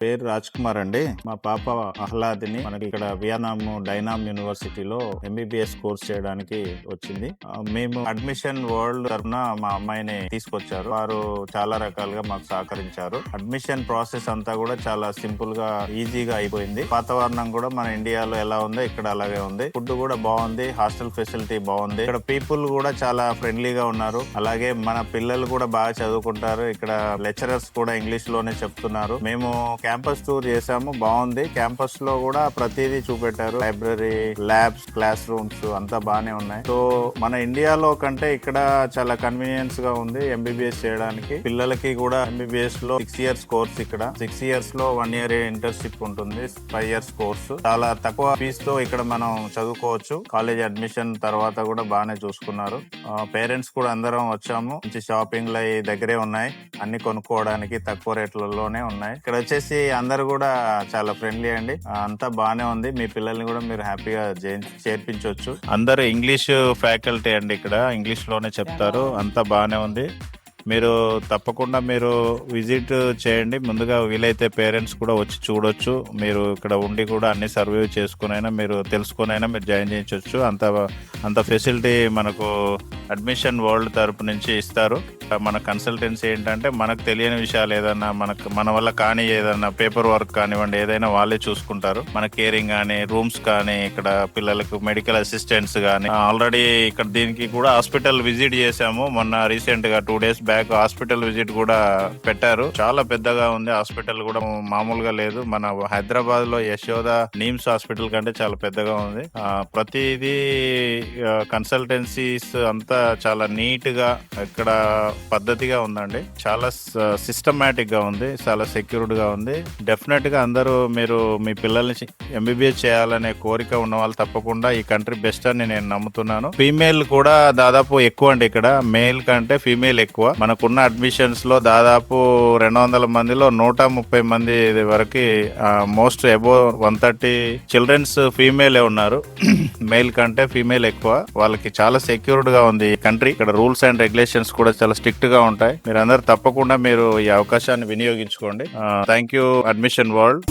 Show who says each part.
Speaker 1: పేరు రాజ్ కుమార్ అండి. మా పాప ఆహ్లాదిని మనకి ఇక్కడ వియత్నాం డైనామ్ యూనివర్సిటీలో ఎంబీబీఎస్ కోర్స్ చేయడానికి వచ్చింది. మేము అడ్మిషన్ వరల్డ్ తరఫున మా అమ్మాయిని తీసుకొచ్చారు. వారు చాలా రకాలుగా మాకు సహకరించారు. అడ్మిషన్ ప్రాసెస్ అంతా కూడా చాలా సింపుల్ గా ఈజీగా అయిపోయింది. వాతావరణం కూడా మన ఇండియాలో ఎలా ఉందో ఇక్కడ అలాగే ఉంది. ఫుడ్ కూడా బాగుంది. హాస్టల్ ఫెసిలిటీ బాగుంది. ఇక్కడ పీపుల్ కూడా చాలా ఫ్రెండ్లీగా ఉన్నారు. అలాగే మన పిల్లలు కూడా బాగా చదువుకుంటారు. ఇక్కడ లెక్చరర్స్ కూడా ఇంగ్లీష్ లోనే చెప్తున్నారు. మేము క్యాంపస్ టూర్ చేసాము, బాగుంది. క్యాంపస్ లో కూడా ప్రతిదీ చూపెట్టారు. లైబ్రరీ, ల్యాబ్స్, క్లాస్ రూమ్స్ అంతా బానే ఉన్నాయి. సో మన ఇండియాలో కంటే ఇక్కడ చాలా కన్వీనియన్స్ గా ఉంది ఎంబీబీఎస్ చేయడానికి. పిల్లలకి కూడా ఎంబీబీఎస్ లో 6 years కోర్స్. ఇక్కడ 6 years లో 1 year ఇంటర్న్షిప్ ఉంటుంది. 5 years కోర్సు. చాలా తక్కువ ఫీజు తో ఇక్కడ మనం చదువుకోవచ్చు. కాలేజ్ అడ్మిషన్ తర్వాత కూడా బాగానే చూసుకున్నారు. పేరెంట్స్ కూడా అందరం వచ్చాము. మంచి షాపింగ్ లు దగ్గరే ఉన్నాయి. అన్ని కొనుక్కోవడానికి తక్కువ రేట్లలోనే ఉన్నాయి. ఇక్కడ వచ్చేసి అందరు కూడా చాలా ఫ్రెండ్లీ అండి. అంతా బానే ఉంది. మీ పిల్లల్ని కూడా మీరు హ్యాపీగా చేర్పించవచ్చు. అందరు ఇంగ్లీష్ ఫ్యాకల్టీ అండి. ఇక్కడ ఇంగ్లీష్ లోనే చెప్తారు. అంతా బానే ఉంది. మీరు తప్పకుండా మీరు విజిట్ చేయండి. ముందుగా వీలైతే పేరెంట్స్ కూడా వచ్చి చూడొచ్చు. మీరు ఇక్కడ ఉండి కూడా అన్ని సర్వే చేసుకునైనా మీరు తెలుసుకునైనా మీరు జాయిన్ చేయించవచ్చు. అంత ఫెసిలిటీ మనకు అడ్మిషన్ వరల్డ్ తరపు నుంచి ఇస్తారు. మన కన్సల్టెన్సీ ఏంటంటే మనకు తెలియని విషయాలు ఏదన్నా మన వల్ల కానీ ఏదన్నా పేపర్ వర్క్ కానివ్వండి ఏదైనా వాళ్ళే చూసుకుంటారు. మన కేరింగ్ కానీ రూమ్స్ కానీ ఇక్కడ పిల్లలకు మెడికల్ అసిస్టెంట్స్ కానీ ఆల్రెడీ ఇక్కడ దీనికి కూడా హాస్పిటల్ విజిట్ చేశాము. మొన్న రీసెంట్ గా 2 days బ్యాక్ హాస్పిటల్ విజిట్ కూడా పెట్టారు. చాలా పెద్దగా ఉంది హాస్పిటల్ కూడా, మామూలుగా లేదు. మన హైదరాబాద్ లో యశోద నీమ్స్ హాస్పిటల్ కంటే చాలా పెద్దగా ఉంది. ప్రతిదీ కన్సల్టెన్సీస్ అంతా చాలా నీట్ గా ఇక్కడ పద్ధతిగా ఉందండి. చాలా సిస్టమేటిక్ గా ఉంది. చాలా సెక్యూర్డ్ గా ఉంది. డెఫినెట్ గా అందరూ మీరు మీ పిల్లల్ని ఎంబీబీఎస్ చేయాలనే కోరిక ఉన్న వాళ్ళు తప్పకుండా ఈ కంట్రీ బెస్ట్ అని నేను నమ్ముతున్నాను. ఫీమేల్ కూడా దాదాపు ఎక్కువ అండి. ఇక్కడ మేల్ కంటే ఫీమేల్ ఎక్కువ. మనకున్న అడ్మిషన్స్ లో దాదాపు 200 మందిలో 130 మంది వరకు మోస్ట్ అబోవ్ 130 చిల్డ్రన్స్ ఫీమేలే ఉన్నారు. మేల్ కంటే ఫీమేల్ ఎక్కువ. వాళ్ళకి చాలా సెక్యూర్డ్ గా ఉంది ఈ కంట్రీ. ఇక్కడ రూల్స్ అండ్ రెగ్యులేషన్స్ కూడా చాలా స్ట్రిక్ట్ గా ఉంటాయి. మీరు అందరు తప్పకుండా మీరు ఈ అవకాశాన్ని వినియోగించుకోండి. Thank you admission world.